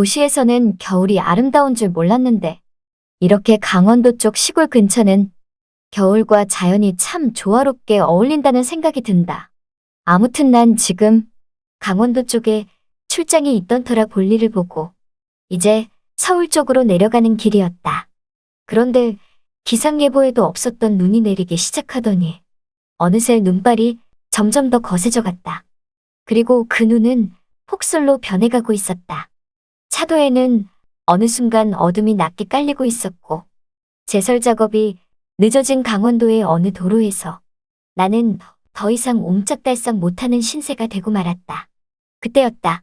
도시에서는 겨울이 아름다운 줄 몰랐는데 이렇게 강원도 쪽 시골 근처는 겨울과 자연이 참 조화롭게 어울린다는 생각이 든다. 아무튼 난 지금 강원도 쪽에 출장이 있던 터라 볼일을 보고 이제 서울 쪽으로 내려가는 길이었다. 그런데 기상예보에도 없었던 눈이 내리기 시작하더니 어느새 눈발이 점점 더 거세져 갔다. 그리고 그 눈은 폭설로 변해가고 있었다. 차도에는 어느 순간 어둠이 낮게 깔리고 있었고 제설 작업이 늦어진 강원도의 어느 도로에서 나는 더 이상 옴짝달싹 못하는 신세가 되고 말았다. 그때였다.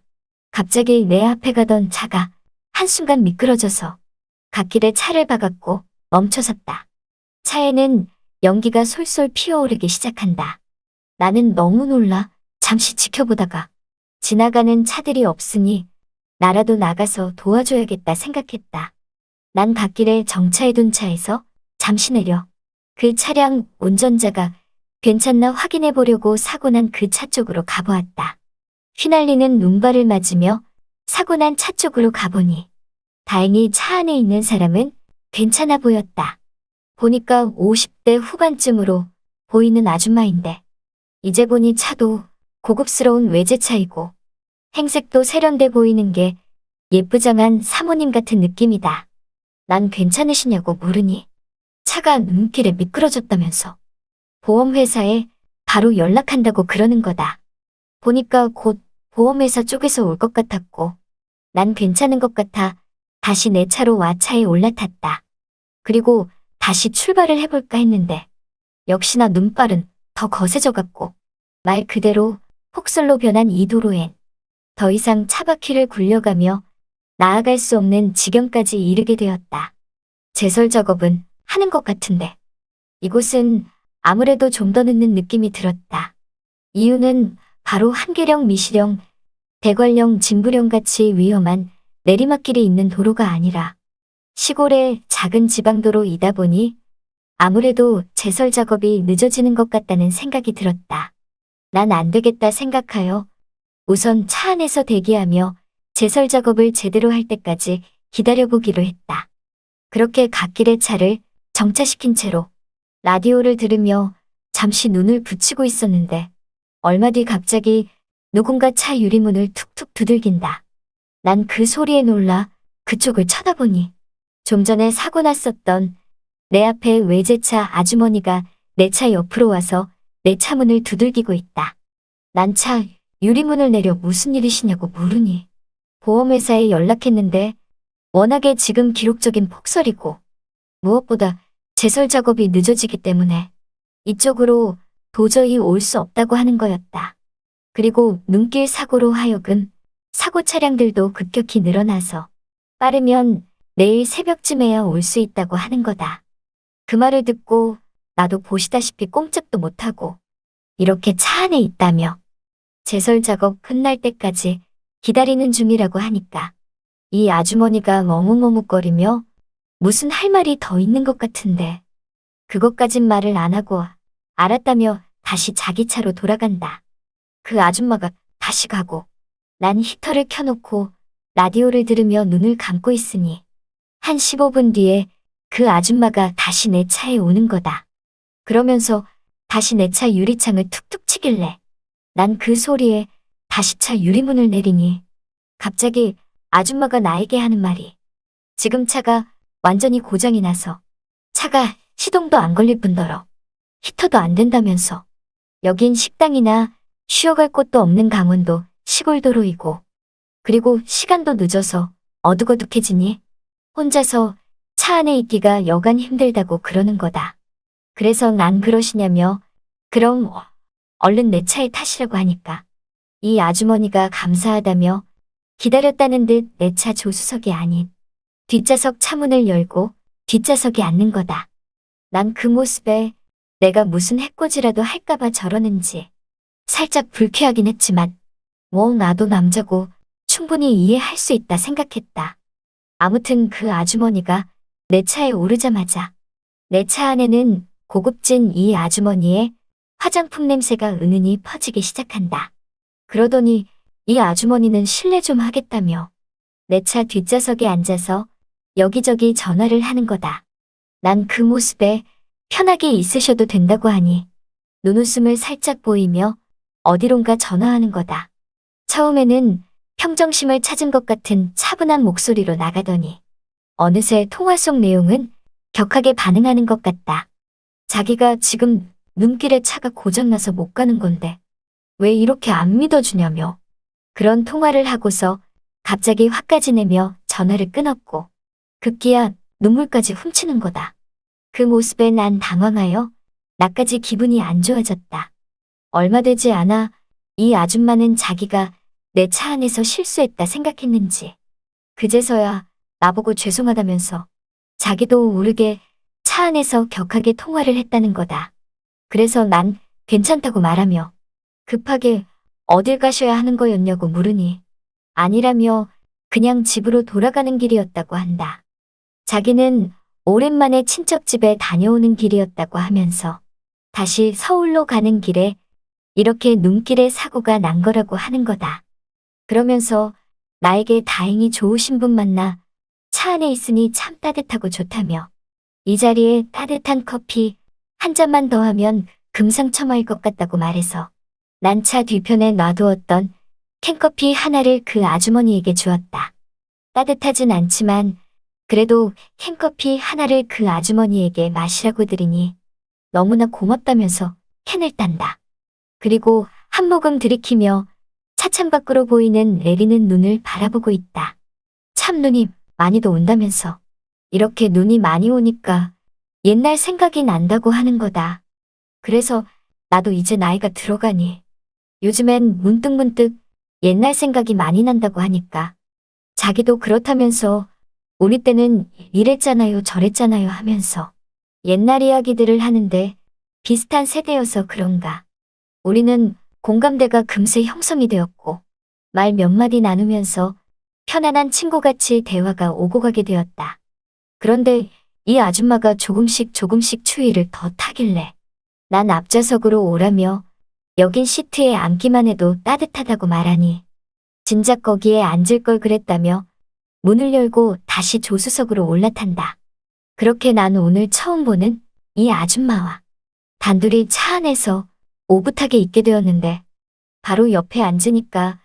갑자기 내 앞에 가던 차가 한순간 미끄러져서 갓길에 차를 박았고 멈춰섰다. 차에는 연기가 솔솔 피어오르기 시작한다. 나는 너무 놀라 잠시 지켜보다가 지나가는 차들이 없으니 나라도 나가서 도와줘야겠다 생각했다. 난 갓길에 정차해둔 차에서 잠시 내려 그 차량 운전자가 괜찮나 확인해 보려고 사고 난 그 차 쪽으로 가보았다. 휘날리는 눈발을 맞으며 사고 난 차 쪽으로 가보니 다행히 차 안에 있는 사람은 괜찮아 보였다. 보니까 50대 후반쯤으로 보이는 아줌마인데 이제 보니 차도 고급스러운 외제차이고 행색도 세련돼 보이는 게 예쁘장한 사모님 같은 느낌이다. 난 괜찮으시냐고 물으니 차가 눈길에 미끄러졌다면서 보험회사에 바로 연락한다고 그러는 거다. 보니까 곧 보험회사 쪽에서 올 것 같았고 난 괜찮은 것 같아 다시 내 차로 와 차에 올라탔다. 그리고 다시 출발을 해볼까 했는데 역시나 눈발은 더 거세져갔고 말 그대로 폭설로 변한 이 도로엔 더 이상 차바퀴를 굴려가며 나아갈 수 없는 지경까지 이르게 되었다. 제설 작업은 하는 것 같은데 이곳은 아무래도 좀 더 늦는 느낌이 들었다. 이유는 바로 한계령, 미시령, 대관령, 진부령 같이 위험한 내리막길이 있는 도로가 아니라 시골의 작은 지방도로이다 보니 아무래도 제설 작업이 늦어지는 것 같다는 생각이 들었다. 난 안 되겠다 생각하여 우선 차 안에서 대기하며 제설 작업을 제대로 할 때까지 기다려보기로 했다. 그렇게 갓길에 차를 정차시킨 채로 라디오를 들으며 잠시 눈을 붙이고 있었는데 얼마 뒤 갑자기 누군가 차 유리문을 툭툭 두들긴다. 난 그 소리에 놀라 그쪽을 쳐다보니 좀 전에 사고 났었던 내 앞에 외제차 아주머니가 내 차 옆으로 와서 내 차 문을 두들기고 있다. 난 차 유리문을 내려 무슨 일이시냐고 물으니 보험회사에 연락했는데 워낙에 지금 기록적인 폭설이고 무엇보다 제설 작업이 늦어지기 때문에 이쪽으로 도저히 올 수 없다고 하는 거였다. 그리고 눈길 사고로 하여금 사고 차량들도 급격히 늘어나서 빠르면 내일 새벽쯤에야 올 수 있다고 하는 거다. 그 말을 듣고 나도 보시다시피 꼼짝도 못하고 이렇게 차 안에 있다며 제설 작업 끝날 때까지 기다리는 중이라고 하니까 이 아주머니가 머뭇머뭇거리며 무슨 할 말이 더 있는 것 같은데 그것까진 말을 안 하고 알았다며 다시 자기 차로 돌아간다. 그 아줌마가 다시 가고 난 히터를 켜놓고 라디오를 들으며 눈을 감고 있으니 한 15분 뒤에 그 아줌마가 다시 내 차에 오는 거다. 그러면서 다시 내 차 유리창을 툭툭 치길래 난 그 소리에 다시 차 유리문을 내리니 갑자기 아줌마가 나에게 하는 말이 지금 차가 완전히 고장이 나서 차가 시동도 안 걸릴 뿐더러 히터도 안 된다면서 여긴 식당이나 쉬어갈 곳도 없는 강원도 시골도로이고 그리고 시간도 늦어서 어둑어둑해지니 혼자서 차 안에 있기가 여간 힘들다고 그러는 거다. 그래서 난 그러시냐며 그럼 얼른 내 차에 타시라고 하니까 이 아주머니가 감사하다며 기다렸다는 듯 내 차 조수석이 아닌 뒷좌석 차문을 열고 뒷좌석에 앉는 거다. 난 그 모습에 내가 무슨 해코지라도 할까봐 저러는지 살짝 불쾌하긴 했지만 나도 남자고 충분히 이해할 수 있다 생각했다. 아무튼 그 아주머니가 내 차에 오르자마자 내 차 안에는 고급진 이 아주머니의 화장품 냄새가 은은히 퍼지기 시작한다. 그러더니 이 아주머니는 실례 좀 하겠다며 내 차 뒷좌석에 앉아서 여기저기 전화를 하는 거다. 난 그 모습에 편하게 있으셔도 된다고 하니 눈웃음을 살짝 보이며 어디론가 전화하는 거다. 처음에는 평정심을 찾은 것 같은 차분한 목소리로 나가더니 어느새 통화 속 내용은 격하게 반응하는 것 같다. 자기가 지금 눈길에 차가 고장나서 못 가는 건데 왜 이렇게 안 믿어주냐며. 그런 통화를 하고서 갑자기 화까지 내며 전화를 끊었고 급기야 눈물까지 훔치는 거다. 그 모습에 난 당황하여 나까지 기분이 안 좋아졌다. 얼마 되지 않아 이 아줌마는 자기가 내 차 안에서 실수했다 생각했는지 그제서야 나보고 죄송하다면서 자기도 모르게 차 안에서 격하게 통화를 했다는 거다. 그래서 난 괜찮다고 말하며 급하게 어딜 가셔야 하는 거였냐고 물으니 아니라며 그냥 집으로 돌아가는 길이었다고 한다. 자기는 오랜만에 친척 집에 다녀오는 길이었다고 하면서 다시 서울로 가는 길에 이렇게 눈길에 사고가 난 거라고 하는 거다. 그러면서 나에게 다행히 좋으신 분 만나 차 안에 있으니 참 따뜻하고 좋다며 이 자리에 따뜻한 커피 한 잔만 더 하면 금상첨화일 것 같다고 말해서 난 차 뒤편에 놔두었던 캔커피 하나를 그 아주머니에게 주었다. 따뜻하진 않지만 그래도 캔커피 하나를 그 아주머니에게 마시라고 드리니 너무나 고맙다면서 캔을 딴다. 그리고 한 모금 들이키며 차창 밖으로 보이는 내리는 눈을 바라보고 있다. 참 눈이 많이도 온다면서 이렇게 눈이 많이 오니까 옛날 생각이 난다고 하는 거다. 그래서 나도 이제 나이가 들어가니 요즘엔 문득문득 옛날 생각이 많이 난다고 하니까 자기도 그렇다면서 우리 때는 이랬잖아요 저랬잖아요 하면서 옛날 이야기들을 하는데 비슷한 세대여서 그런가. 우리는 공감대가 금세 형성이 되었고 말 몇 마디 나누면서 편안한 친구같이 대화가 오고 가게 되었다. 그런데 이 아줌마가 조금씩 추위를 더 타길래 난 앞좌석으로 오라며 여긴 시트에 앉기만 해도 따뜻하다고 말하니 진작 거기에 앉을 걸 그랬다며 문을 열고 다시 조수석으로 올라탄다. 그렇게 난 오늘 처음 보는 이 아줌마와 단둘이 차 안에서 오붓하게 있게 되었는데 바로 옆에 앉으니까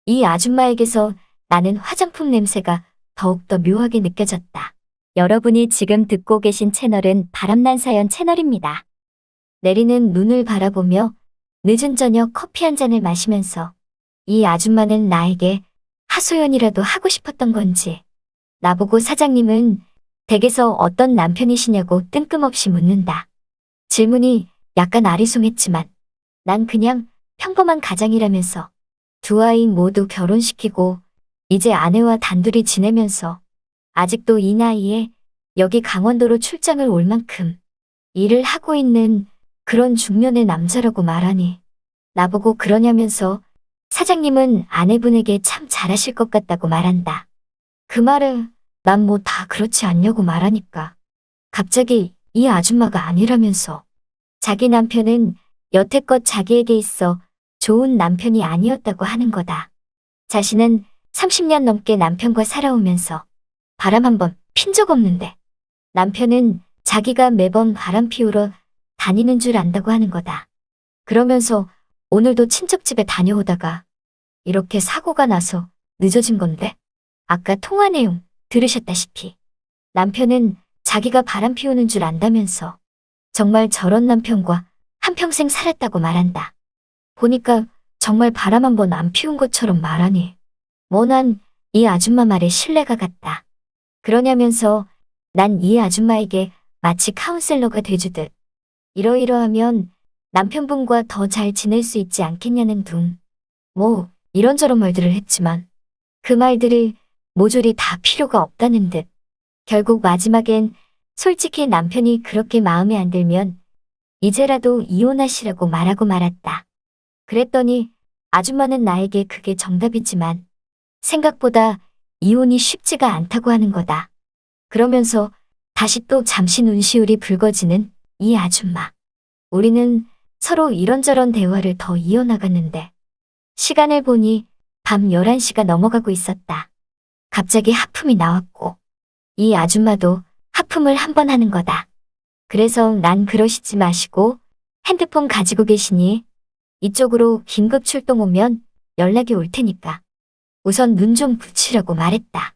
이 아줌마에게서 나는 화장품 냄새가 더욱더 묘하게 느껴졌다. 여러분이 지금 듣고 계신 채널은 바람난 사연 채널입니다. 내리는 눈을 바라보며 늦은 저녁 커피 한 잔을 마시면서 이 아줌마는 나에게 하소연이라도 하고 싶었던 건지 나보고 사장님은 댁에서 어떤 남편이시냐고 뜬금없이 묻는다. 질문이 약간 아리송했지만 난 그냥 평범한 가장이라면서 두 아이 모두 결혼시키고 이제 아내와 단둘이 지내면서 아직도 이 나이에 여기 강원도로 출장을 올 만큼 일을 하고 있는 그런 중년의 남자라고 말하니 나보고 그러냐면서 사장님은 아내분에게 참 잘하실 것 같다고 말한다. 그 말에 난 뭐 다 그렇지 않냐고 말하니까 갑자기 이 아줌마가 아니라면서 자기 남편은 여태껏 자기에게 있어 좋은 남편이 아니었다고 하는 거다. 자신은 30년 넘게 남편과 살아오면서 바람 한 번 핀 적 없는데 남편은 자기가 매번 바람 피우러 다니는 줄 안다고 하는 거다. 그러면서 오늘도 친척집에 다녀오다가 이렇게 사고가 나서 늦어진 건데 아까 통화 내용 들으셨다시피 남편은 자기가 바람 피우는 줄 안다면서 정말 저런 남편과 한평생 살았다고 말한다. 보니까 정말 바람 한 번 안 피운 것처럼 말하니 뭐 난 이 아줌마 말에 신뢰가 갔다. 그러냐면서 난 이 아줌마에게 마치 카운셀러가 돼주듯 이러이러하면 남편분과 더 잘 지낼 수 있지 않겠냐는 둥. 뭐 이런저런 말들을 했지만 그 말들을 모조리 다 필요가 없다는 듯. 결국 마지막엔 솔직히 남편이 그렇게 마음에 안 들면 이제라도 이혼하시라고 말하고 말았다. 그랬더니 아줌마는 나에게 그게 정답이지만 생각보다 이혼이 쉽지가 않다고 하는 거다. 그러면서 다시 또 잠시 눈시울이 붉어지는 이 아줌마. 우리는 서로 이런저런 대화를 더 이어나갔는데 시간을 보니 밤 11시가 넘어가고 있었다. 갑자기 하품이 나왔고, 이 아줌마도 하품을 한 번 하는 거다. 그래서 난 그러시지 마시고 핸드폰 가지고 계시니 이쪽으로 긴급 출동 오면 연락이 올 테니까 우선 눈 좀 붙이라고 말했다.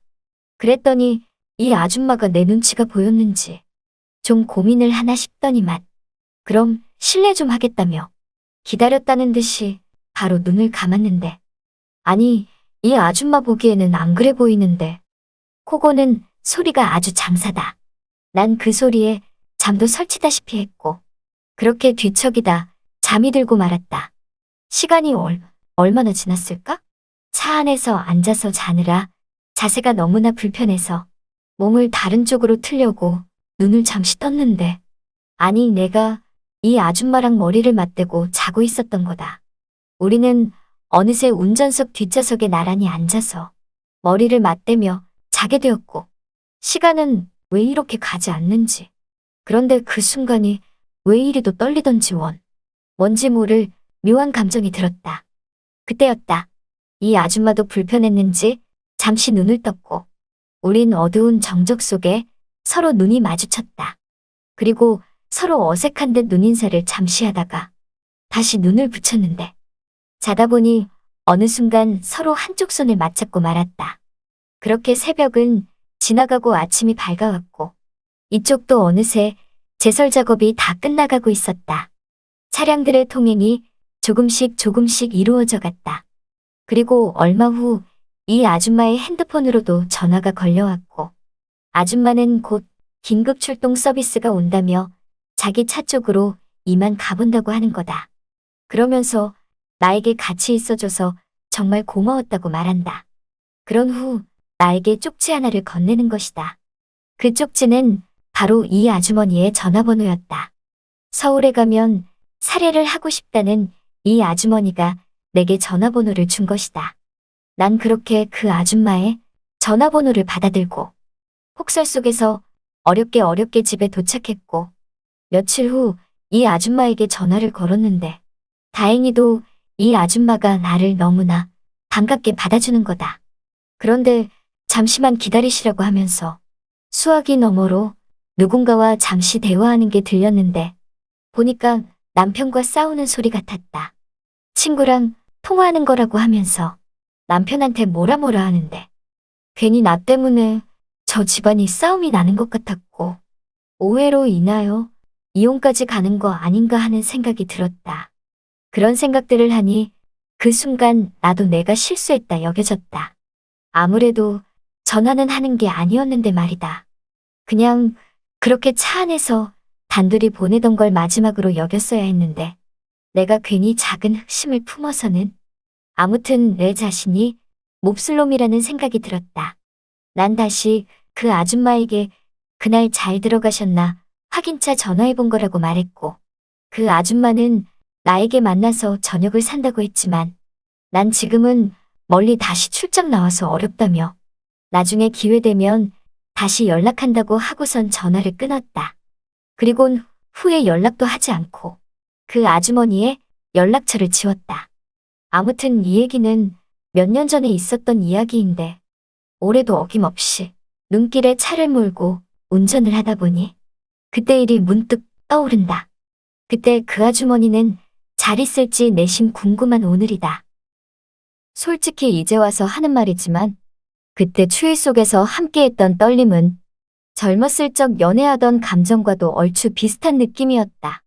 그랬더니 이 아줌마가 내 눈치가 보였는지 좀 고민을 하나 싶더니만 그럼 실례 좀 하겠다며 기다렸다는 듯이 바로 눈을 감았는데 아니 이 아줌마 보기에는 안 그래 보이는데 코 고는 소리가 아주 장사다. 난 그 소리에 잠도 설치다시피 했고 그렇게 뒤척이다 잠이 들고 말았다. 시간이 얼마나 지났을까? 차 안에서 앉아서 자느라 자세가 너무나 불편해서 몸을 다른 쪽으로 틀려고 눈을 잠시 떴는데 아니 내가 이 아줌마랑 머리를 맞대고 자고 있었던 거다. 우리는 어느새 운전석 뒷좌석에 나란히 앉아서 머리를 맞대며 자게 되었고 시간은 왜 이렇게 가지 않는지 그런데 그 순간이 왜 이리도 떨리던지 뭔지 모를 묘한 감정이 들었다. 그때였다. 이 아줌마도 불편했는지 잠시 눈을 떴고 우린 어두운 정적 속에 서로 눈이 마주쳤다. 그리고 서로 어색한 듯 눈인사를 잠시 하다가 다시 눈을 붙였는데 자다 보니 어느 순간 서로 한쪽 손을 맞잡고 말았다. 그렇게 새벽은 지나가고 아침이 밝아왔고 이쪽도 어느새 제설 작업이 다 끝나가고 있었다. 차량들의 통행이 조금씩 이루어져 갔다. 그리고 얼마 후 이 아줌마의 핸드폰으로도 전화가 걸려왔고 아줌마는 곧 긴급 출동 서비스가 온다며 자기 차 쪽으로 이만 가본다고 하는 거다. 그러면서 나에게 같이 있어줘서 정말 고마웠다고 말한다. 그런 후 나에게 쪽지 하나를 건네는 것이다. 그 쪽지는 바로 이 아주머니의 전화번호였다. 서울에 가면 살해를 하고 싶다는 이 아주머니가 내게 전화번호를 준 것이다. 난 그렇게 그 아줌마의 전화번호를 받아들고 폭설 속에서 어렵게 집에 도착했고 며칠 후 이 아줌마에게 전화를 걸었는데 다행히도 이 아줌마가 나를 너무나 반갑게 받아주는 거다. 그런데 잠시만 기다리시라고 하면서 수화기 너머로 누군가와 잠시 대화하는 게 들렸는데 보니까 남편과 싸우는 소리 같았다. 친구랑 통화하는 거라고 하면서 남편한테 뭐라 하는데 괜히 나 때문에 저 집안이 싸움이 나는 것 같았고 오해로 인하여 이혼까지 가는 거 아닌가 하는 생각이 들었다. 그런 생각들을 하니 그 순간 나도 내가 실수했다 여겨졌다. 아무래도 전화는 하는 게 아니었는데 말이다. 그냥 그렇게 차 안에서 단둘이 보내던 걸 마지막으로 여겼어야 했는데 내가 괜히 작은 흑심을 품어서는 아무튼 내 자신이 몹쓸 놈이라는 생각이 들었다. 난 다시 그 아줌마에게 그날 잘 들어가셨나 확인차 전화해본 거라고 말했고 그 아줌마는 나에게 만나서 저녁을 산다고 했지만 난 지금은 멀리 다시 출장 나와서 어렵다며 나중에 기회되면 다시 연락한다고 하고선 전화를 끊었다. 그리곤 후에 연락도 하지 않고 그 아주머니의 연락처를 지웠다. 아무튼 이 얘기는 몇 년 전에 있었던 이야기인데 올해도 어김없이 눈길에 차를 몰고 운전을 하다 보니 그때 일이 문득 떠오른다. 그때 그 아주머니는 잘 있을지 내심 궁금한 오늘이다. 솔직히 이제 와서 하는 말이지만 그때 추위 속에서 함께했던 떨림은 젊었을 적 연애하던 감정과도 얼추 비슷한 느낌이었다.